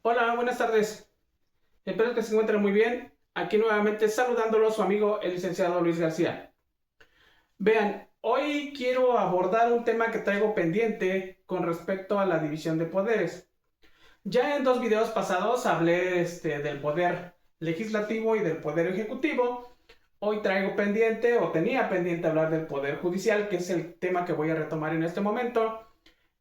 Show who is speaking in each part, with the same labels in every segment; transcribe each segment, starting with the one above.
Speaker 1: Hola, buenas tardes. Espero que se encuentren muy bien. Aquí nuevamente saludándolo su amigo el licenciado Luis García. Vean, hoy quiero abordar un tema que traigo pendiente con respecto a la división de poderes. Ya en dos videos pasados hablé del poder legislativo y del poder ejecutivo. Hoy traigo pendiente o tenía pendiente hablar del poder judicial, que es el tema que voy a retomar en este momento.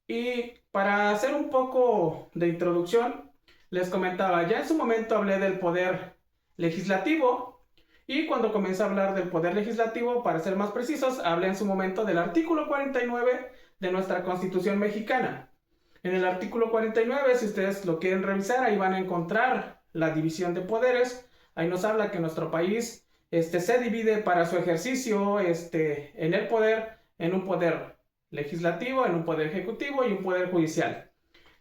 Speaker 1: Y para hacer un poco de introducción, les comentaba, ya en su momento hablé del poder legislativo y cuando comencé a hablar del poder legislativo, para ser más precisos, hablé en su momento del artículo 49 de nuestra Constitución mexicana. En el artículo 49, si ustedes lo quieren revisar, ahí van a encontrar la división de poderes. Ahí nos habla que nuestro país se divide para su ejercicio en el poder, en un poder legislativo, en un poder ejecutivo y un poder judicial.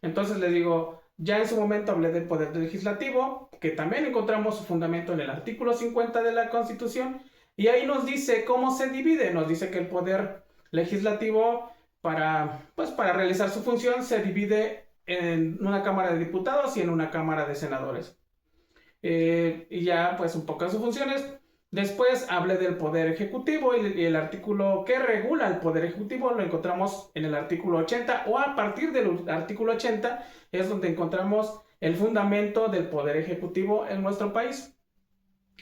Speaker 1: Entonces les digo, ya en su momento hablé del poder legislativo, que también encontramos su fundamento en el artículo 50 de la Constitución, y ahí nos dice cómo se divide. Nos dice que el poder legislativo para realizar su función se divide en una Cámara de Diputados y en una Cámara de Senadores. Y ya pues un poco de sus funciones. Después hablé del poder ejecutivo y el artículo que regula el poder ejecutivo lo encontramos en el artículo 80, o a partir del artículo 80 es donde encontramos el fundamento del poder ejecutivo en nuestro país.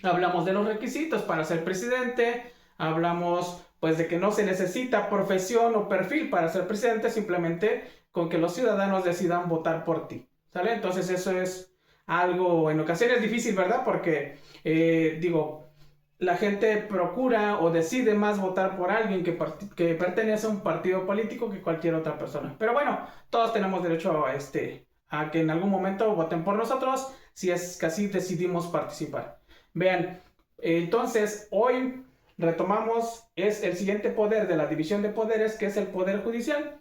Speaker 1: Hablamos de los requisitos para ser presidente, hablamos pues de que no se necesita profesión o perfil para ser presidente, simplemente con que los ciudadanos decidan votar por ti, ¿sale? Entonces eso es algo en ocasiones difícil, ¿verdad? Porque la gente procura o decide más votar por alguien que pertenece a un partido político que cualquier otra persona. Pero bueno, todos tenemos derecho a que en algún momento voten por nosotros si es que así decidimos participar. Vean, entonces hoy retomamos es el siguiente poder de la división de poderes, que es el poder judicial.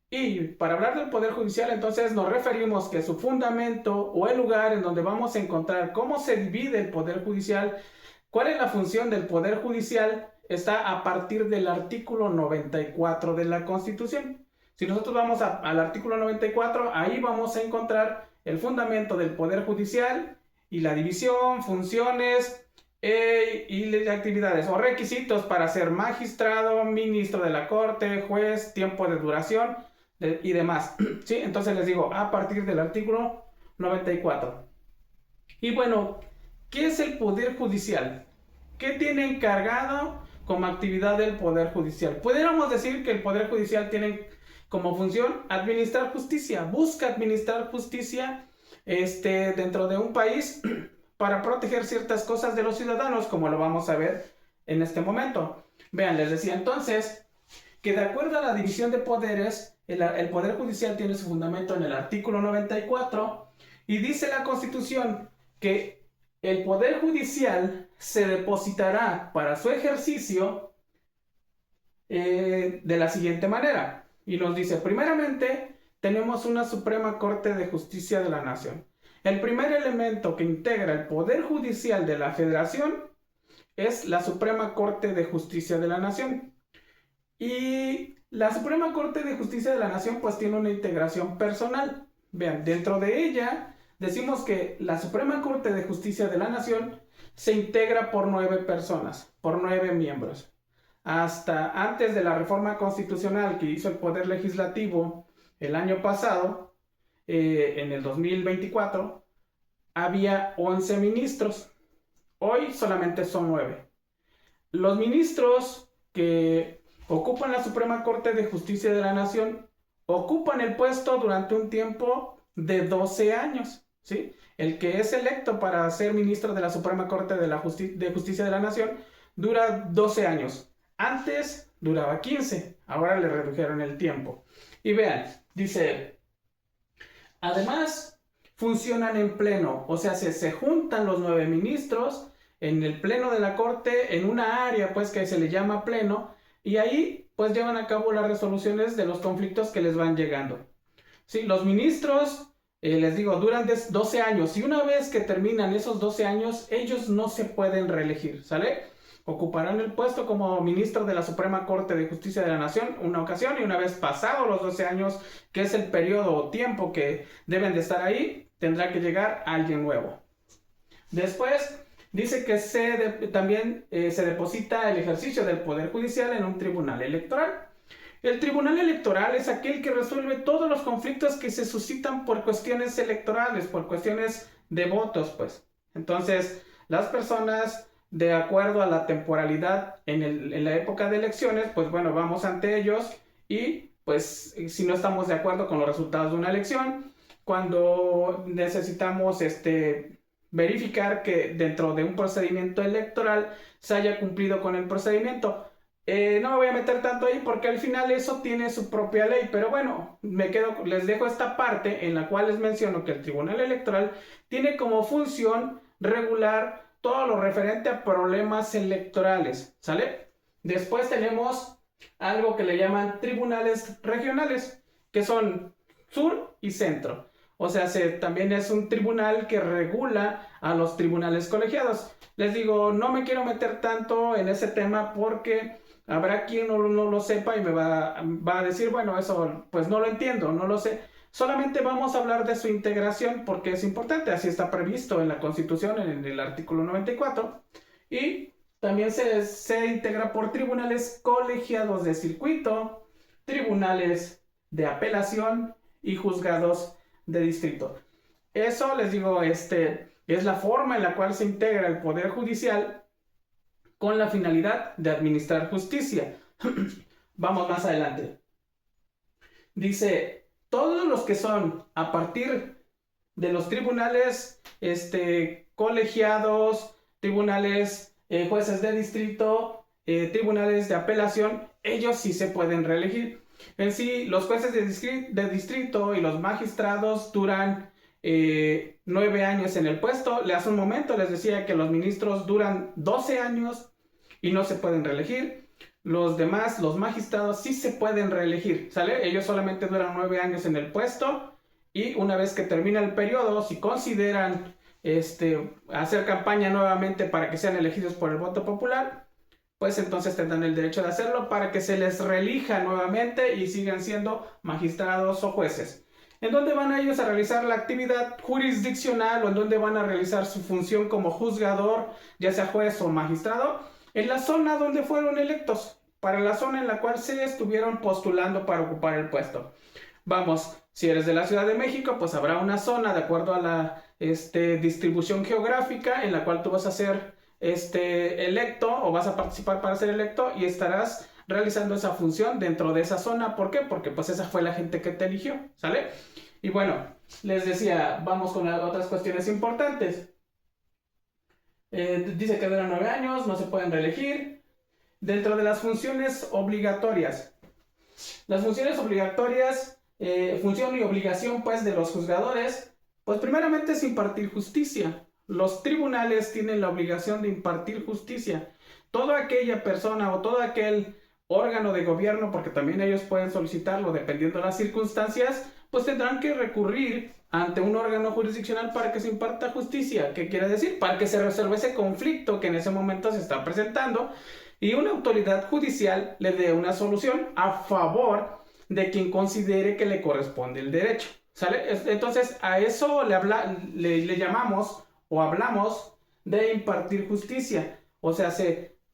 Speaker 1: Y para hablar del poder judicial, entonces nos referimos que su fundamento o el lugar en donde vamos a encontrar cómo se divide el poder judicial, cuál es la función del poder judicial, está a partir del artículo 94 de la Constitución. Si nosotros vamos al artículo 94, ahí vamos a encontrar el fundamento del poder judicial y la división, funciones y actividades o requisitos para ser magistrado, ministro de la Corte, juez, tiempo de duración y demás. ¿Sí? Entonces les digo, a partir del artículo 94. Y bueno, ¿qué es el Poder Judicial? ¿Qué tiene encargado como actividad del Poder Judicial? Pudiéramos decir que el Poder Judicial tiene como función administrar justicia, busca administrar justicia dentro de un país para proteger ciertas cosas de los ciudadanos, como lo vamos a ver en este momento. Vean, les decía entonces que de acuerdo a la división de poderes, el Poder Judicial tiene su fundamento en el artículo 94 y dice la Constitución que el Poder Judicial se depositará para su ejercicio de la siguiente manera. Y nos dice, primeramente, tenemos una Suprema Corte de Justicia de la Nación. El primer elemento que integra el Poder Judicial de la Federación es la Suprema Corte de Justicia de la Nación. Y la Suprema Corte de Justicia de la Nación pues tiene una integración personal. Vean, dentro de ella decimos que la Suprema Corte de Justicia de la Nación se integra por 9 personas, por 9 miembros. Hasta antes de la reforma constitucional que hizo el Poder Legislativo el año pasado, en el 2024, había 11 ministros. Hoy solamente son 9. Los ministros que ocupan la Suprema Corte de Justicia de la Nación ocupan el puesto durante un tiempo de 12 años. ¿Sí? El que es electo para ser ministro de la Suprema Corte de Justicia de la Nación dura 12 años. Antes duraba 15, ahora le redujeron el tiempo. Y vean, dice, además funcionan en pleno, o sea, se juntan los 9 ministros en el pleno de la Corte, en una área pues que se le llama pleno, y ahí pues llevan a cabo las resoluciones de los conflictos que les van llegando. Sí, los ministros, les digo, duran 12 años, y una vez que terminan esos 12 años, ellos no se pueden reelegir, ¿sale? ocuparán el puesto como ministro de la Suprema Corte de Justicia de la Nación una ocasión, y una vez pasados los 12 años, que es el periodo o tiempo que deben de estar ahí, tendrá que llegar alguien nuevo. Después dice que también se deposita el ejercicio del Poder Judicial en un tribunal electoral. El tribunal electoral es aquel que resuelve todos los conflictos que se suscitan por cuestiones electorales, por cuestiones de votos, pues. Entonces, las personas, de acuerdo a la temporalidad en la época de elecciones, pues bueno, vamos ante ellos y pues si no estamos de acuerdo con los resultados de una elección, cuando necesitamos verificar que dentro de un procedimiento electoral se haya cumplido con el procedimiento. No me voy a meter tanto ahí porque al final eso tiene su propia ley, pero bueno, les dejo esta parte en la cual les menciono que el Tribunal Electoral tiene como función regular todo lo referente a problemas electorales, ¿sale? Después tenemos algo que le llaman tribunales regionales, que son sur y centro. O sea, también es un tribunal que regula a los tribunales colegiados. Les digo, no me quiero meter tanto en ese tema porque habrá quien no lo sepa y me va a decir, bueno, eso pues no lo entiendo, no lo sé. Solamente vamos a hablar de su integración porque es importante, así está previsto en la Constitución, en el artículo 94. Y también se integra por tribunales colegiados de circuito, tribunales de apelación y juzgados de distrito. Eso, les digo, es la forma en la cual se integra el Poder Judicial con la finalidad de administrar justicia. Vamos más adelante. Dice, todos los que son a partir de los tribunales colegiados, tribunales, jueces de distrito, tribunales de apelación, ellos sí se pueden reelegir. En sí, los jueces de distrito y los magistrados duran 9 años en el puesto. Hace un momento les decía que los ministros duran 12 años y no se pueden reelegir. Los demás, los magistrados, sí se pueden reelegir, ¿sale? Ellos solamente duran 9 años en el puesto y una vez que termina el periodo, si consideran hacer campaña nuevamente para que sean elegidos por el voto popular, pues entonces tendrán el derecho de hacerlo para que se les reelija nuevamente y sigan siendo magistrados o jueces. ¿En dónde van ellos a realizar la actividad jurisdiccional o en dónde van a realizar su función como juzgador, ya sea juez o magistrado? En la zona donde fueron electos, para la zona en la cual se estuvieron postulando para ocupar el puesto. Vamos, si eres de la Ciudad de México, pues habrá una zona de acuerdo a la distribución geográfica en la cual tú vas a ser electo o vas a participar para ser electo y estarás realizando esa función dentro de esa zona. ¿Por qué? Porque pues esa fue la gente que te eligió, ¿sale? Y bueno, les decía, vamos con otras cuestiones importantes. Dice que duran 9 años, no se pueden reelegir. Dentro de las funciones obligatorias. Las funciones obligatorias, función y obligación pues de los juzgadores, pues primeramente es impartir justicia. Los tribunales tienen la obligación de impartir justicia. Toda aquella persona o todo aquel órgano de gobierno, porque también ellos pueden solicitarlo dependiendo de las circunstancias, pues tendrán que recurrir ante un órgano jurisdiccional para que se imparta justicia. ¿Qué quiere decir? Para que se resuelva ese conflicto que en ese momento se está presentando y una autoridad judicial le dé una solución a favor de quien considere que le corresponde el derecho, ¿sale? Entonces a eso le llamamos o hablamos de impartir justicia. O sea,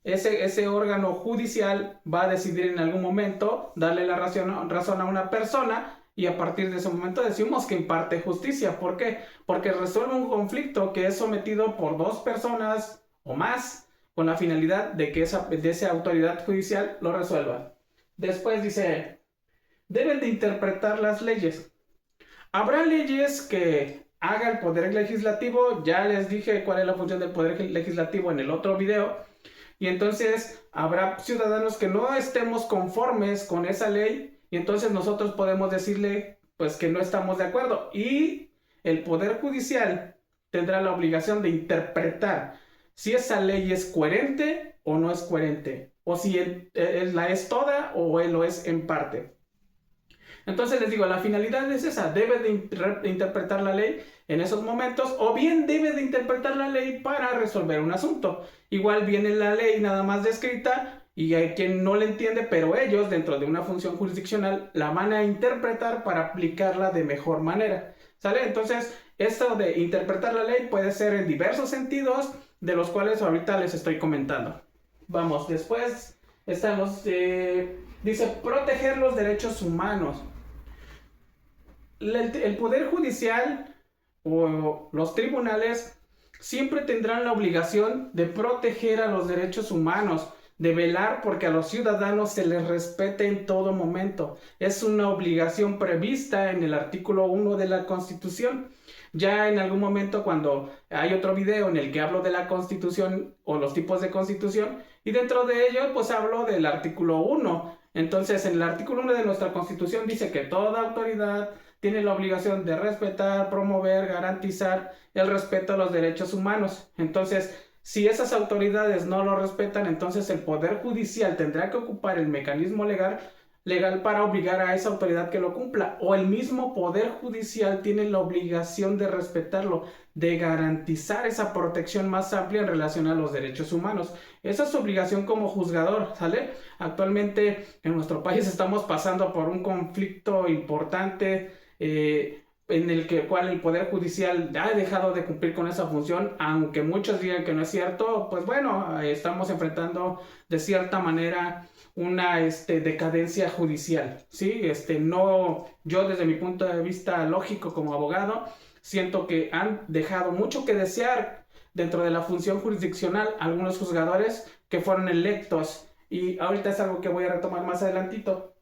Speaker 1: ese órgano judicial va a decidir en algún momento darle la razón a una persona y a partir de ese momento decimos que imparte justicia. ¿Por qué? Porque resuelve un conflicto que es sometido por 2 personas o más con la finalidad de que esa autoridad judicial lo resuelva. Después dice, deben de interpretar las leyes. Habrá leyes que haga el Poder Legislativo, ya les dije cuál es la función del Poder Legislativo en el otro video, y entonces habrá ciudadanos que no estemos conformes con esa ley, y entonces nosotros podemos decirle pues que no estamos de acuerdo, y el Poder Judicial tendrá la obligación de interpretar si esa ley es coherente o no es coherente, o si la es toda o él lo es en parte. Entonces les digo, la finalidad es esa, debe de interpretar la ley en esos momentos o bien debe de interpretar la ley para resolver un asunto. Igual viene la ley nada más descrita y hay quien no la entiende, pero ellos dentro de una función jurisdiccional la van a interpretar para aplicarla de mejor manera. ¿Sale? Entonces, esto de interpretar la ley puede ser en diversos sentidos, de los cuales ahorita les estoy comentando. Vamos, después estamos, dice, proteger los derechos humanos. El Poder Judicial o los tribunales siempre tendrán la obligación de proteger a los derechos humanos, de velar porque a los ciudadanos se les respete en todo momento. Es una obligación prevista en el artículo 1 de la Constitución. Ya en algún momento, cuando hay otro video en el que hablo de la Constitución o los tipos de Constitución, y dentro de ello pues hablo del artículo 1. Entonces, en el artículo 1 de nuestra Constitución dice que toda autoridad tiene la obligación de respetar, promover, garantizar el respeto a los derechos humanos. Entonces, si esas autoridades no lo respetan, entonces el Poder Judicial tendrá que ocupar el mecanismo legal para obligar a esa autoridad que lo cumpla, o el mismo Poder Judicial tiene la obligación de respetarlo, de garantizar esa protección más amplia en relación a los derechos humanos. Esa es su obligación como juzgador, ¿sale? Actualmente en nuestro país estamos pasando por un conflicto importante, en el cual el Poder Judicial ha dejado de cumplir con esa función, aunque muchos digan que no es cierto. Pues bueno, estamos enfrentando de cierta manera una decadencia judicial, ¿sí? No, yo desde mi punto de vista lógico como abogado, siento que han dejado mucho que desear dentro de la función jurisdiccional algunos juzgadores que fueron electos, y ahorita es algo que voy a retomar más adelantito.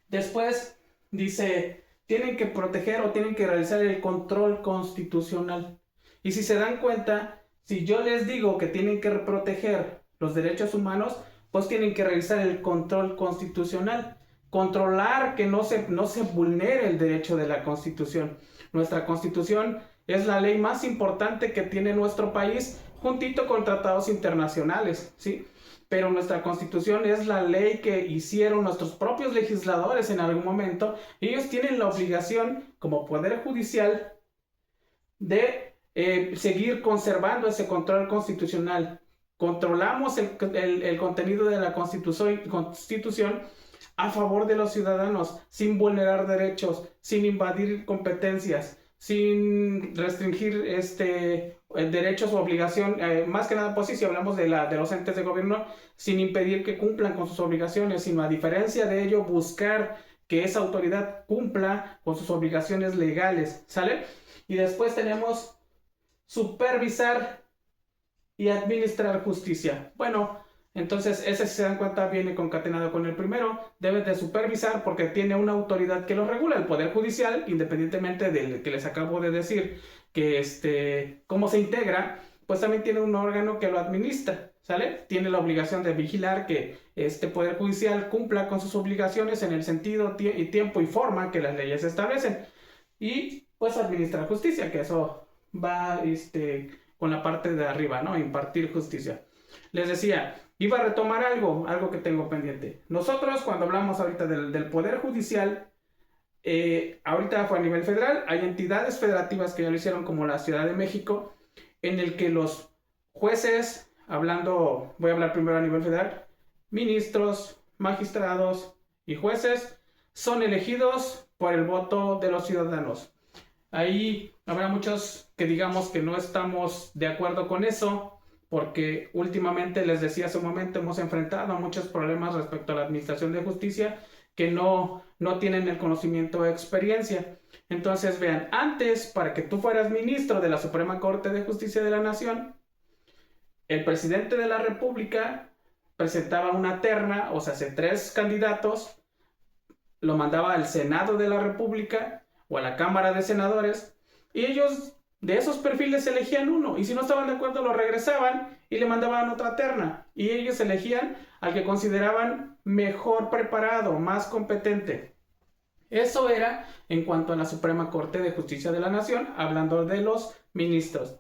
Speaker 1: Después dice, tienen que proteger o tienen que realizar el control constitucional. Y si se dan cuenta, si yo les digo que tienen que proteger los derechos humanos, pues tienen que realizar el control constitucional. Controlar que no se vulnere el derecho de la Constitución. Nuestra Constitución es la ley más importante que tiene nuestro país, juntito con tratados internacionales, ¿sí? Pero nuestra Constitución es la ley que hicieron nuestros propios legisladores en algún momento. Ellos tienen la obligación, como Poder Judicial, de seguir conservando ese control constitucional. Controlamos el contenido de la Constitución a favor de los ciudadanos, sin vulnerar derechos, sin invadir competencias, sin restringir derechos o obligación, más que nada, pues sí, si hablamos de los entes de gobierno, sin impedir que cumplan con sus obligaciones, sino a diferencia de ello, buscar que esa autoridad cumpla con sus obligaciones legales, ¿sale? Y después tenemos supervisar y administrar justicia. Bueno, entonces ese, si se dan cuenta, viene concatenado con el primero. Debe de supervisar porque tiene una autoridad que lo regula, el Poder Judicial, independientemente del que les acabo de decir, que cómo se integra, pues también tiene un órgano que lo administra, ¿sale? Tiene la obligación de vigilar que este Poder Judicial cumpla con sus obligaciones en el sentido, tiempo y forma que las leyes establecen. Y pues administrar justicia, que eso va con la parte de arriba, ¿no? Impartir justicia. Les decía, iba a retomar algo que tengo pendiente. Nosotros, cuando hablamos ahorita del Poder Judicial, ahorita fue a nivel federal, hay entidades federativas que ya lo hicieron, como la Ciudad de México, en el que los jueces, voy a hablar primero a nivel federal, ministros, magistrados y jueces son elegidos por el voto de los ciudadanos. Ahí habrá muchos que digamos que no estamos de acuerdo con eso, porque últimamente, les decía hace un momento, hemos enfrentado a muchos problemas respecto a la administración de justicia que no tienen el conocimiento o experiencia. Entonces, vean, antes, para que tú fueras ministro de la Suprema Corte de Justicia de la Nación, el presidente de la República presentaba una terna, o sea, 3 candidatos, lo mandaba al Senado de la República o a la Cámara de Senadores, y ellos de esos perfiles elegían uno, y si no estaban de acuerdo lo regresaban y le mandaban otra terna, y ellos elegían al que consideraban mejor preparado, más competente. Eso era en cuanto a la Suprema Corte de Justicia de la Nación, hablando de los ministros.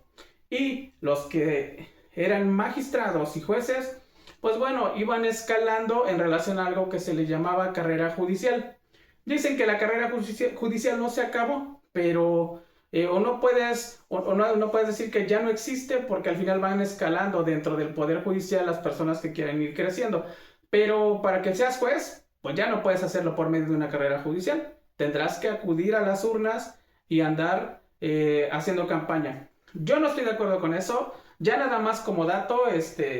Speaker 1: Y los que eran magistrados y jueces, pues bueno, iban escalando en relación a algo que se le llamaba carrera judicial. Dicen que la carrera judicial no se acabó, pero o no puedes, o no puedes decir que ya no existe porque al final van escalando dentro del poder judicial las personas que quieren ir creciendo. Pero para que seas juez, pues ya no puedes hacerlo por medio de una carrera judicial. Tendrás que acudir a las urnas y andar haciendo campaña. Yo no estoy de acuerdo con eso. Ya nada más como dato,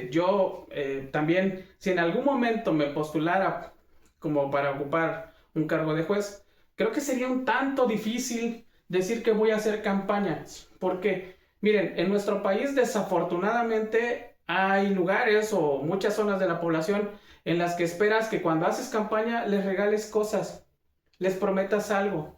Speaker 1: yo también, si en algún momento me postulara como para ocupar un cargo de juez, creo que sería un tanto difícil decir que voy a hacer campaña, porque miren, en nuestro país desafortunadamente hay lugares o muchas zonas de la población en las que esperas que cuando haces campaña les regales cosas, les prometas algo,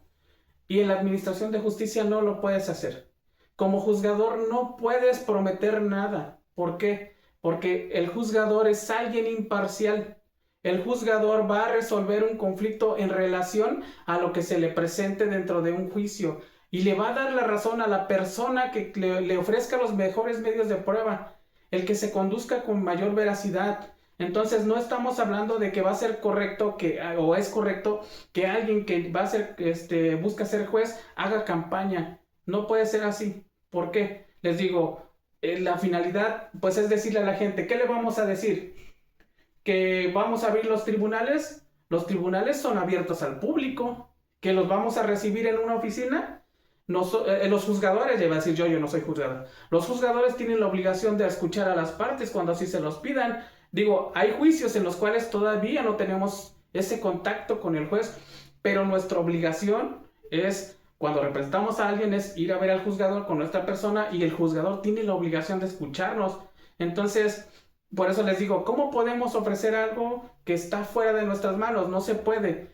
Speaker 1: y en la administración de justicia no lo puedes hacer. Como juzgador no puedes prometer nada. ¿Por qué? Porque el juzgador es alguien imparcial. El juzgador va a resolver un conflicto en relación a lo que se le presente dentro de un juicio y le va a dar la razón a la persona que le ofrezca los mejores medios de prueba, el que se conduzca con mayor veracidad. Entonces no estamos hablando de que va a ser correcto o es correcto que alguien que va a ser, busca ser juez haga campaña. No puede ser así. ¿Por qué? Les digo, la finalidad pues es decirle a la gente, ¿qué le vamos a decir? ¿Que vamos a abrir los tribunales? Los tribunales son abiertos al público. ¿Que los vamos a recibir en una oficina? Los juzgadores, ya iba a decir yo no soy juzgador. Los juzgadores tienen la obligación de escuchar a las partes cuando así se los pidan. Digo, hay juicios en los cuales todavía no tenemos ese contacto con el juez, pero nuestra obligación es, cuando representamos a alguien, es ir a ver al juzgador con nuestra persona y el juzgador tiene la obligación de escucharnos. Entonces, por eso les digo, ¿cómo podemos ofrecer algo que está fuera de nuestras manos? No se puede.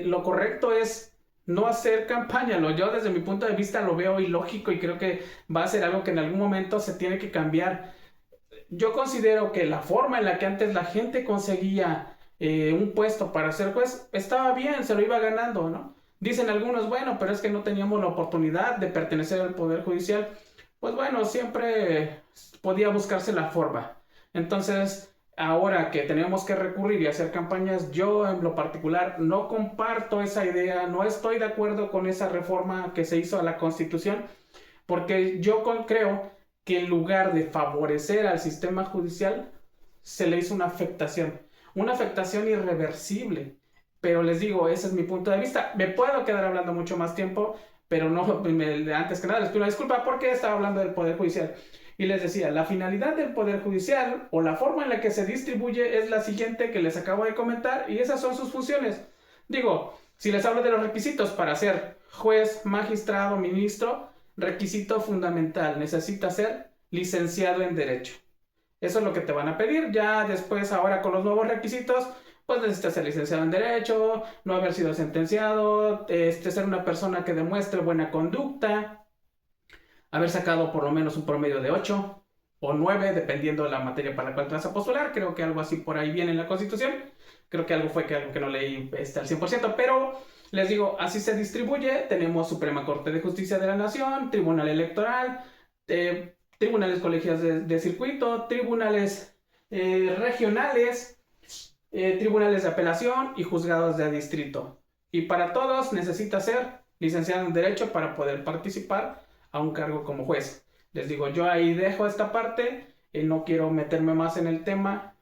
Speaker 1: Lo correcto es no hacer campaña. Yo desde mi punto de vista lo veo ilógico y creo que va a ser algo que en algún momento se tiene que cambiar. Yo considero que la forma en la que antes la gente conseguía un puesto para ser juez estaba bien, se lo iba ganando, ¿no? Dicen algunos, bueno, pero es que no teníamos la oportunidad de pertenecer al Poder Judicial. Pues bueno, siempre podía buscarse la forma. Entonces, ahora que tenemos que recurrir y hacer campañas, yo en lo particular no comparto esa idea, no estoy de acuerdo con esa reforma que se hizo a la Constitución, porque yo creo que en lugar de favorecer al sistema judicial, se le hizo una afectación irreversible. Pero les digo, ese es mi punto de vista. Me puedo quedar hablando mucho más tiempo, pero no, antes que nada les pido una disculpa porque estaba hablando del Poder Judicial. Y les decía, la finalidad del Poder Judicial o la forma en la que se distribuye es la siguiente que les acabo de comentar y esas son sus funciones. Digo, si les hablo de los requisitos para ser juez, magistrado, ministro, requisito fundamental, necesita ser licenciado en Derecho. Eso es lo que te van a pedir. Ya después, ahora con los nuevos requisitos, pues necesitas ser licenciado en Derecho, no haber sido sentenciado, ser una persona que demuestre buena conducta, haber sacado por lo menos un promedio de 8 o 9, dependiendo de la materia para la cual te vas a postular. Creo que algo así por ahí viene en la Constitución. Creo que algo que no leí al 100%, pero les digo, así se distribuye. Tenemos Suprema Corte de Justicia de la Nación, Tribunal Electoral, tribunales colegiados de circuito, tribunales regionales, tribunales de apelación y juzgados de distrito. Y para todos necesita ser licenciado en Derecho para poder participar a un cargo como juez. Les digo, yo ahí dejo esta parte, no quiero meterme más en el tema,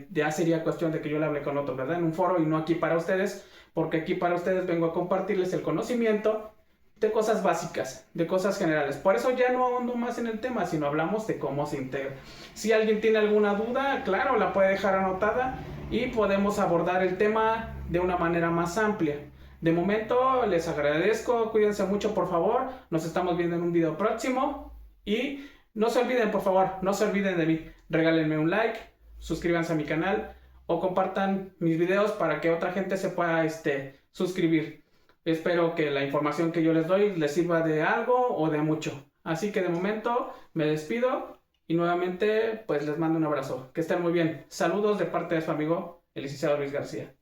Speaker 1: ya sería cuestión de que yo le hable con otro, ¿verdad? En un foro y no aquí para ustedes, porque aquí para ustedes vengo a compartirles el conocimiento de cosas básicas, de cosas generales. Por eso ya no ahondo más en el tema, sino hablamos de cómo se integra. Si alguien tiene alguna duda, claro, la puede dejar anotada y podemos abordar el tema de una manera más amplia. De momento les agradezco, cuídense mucho por favor, nos estamos viendo en un video próximo y no se olviden por favor, no se olviden de mí, regálenme un like, suscríbanse a mi canal o compartan mis videos para que otra gente se pueda suscribir. Espero que la información que yo les doy les sirva de algo o de mucho. Así que de momento me despido y nuevamente pues les mando un abrazo. Que estén muy bien. Saludos de parte de su amigo el licenciado Luis García.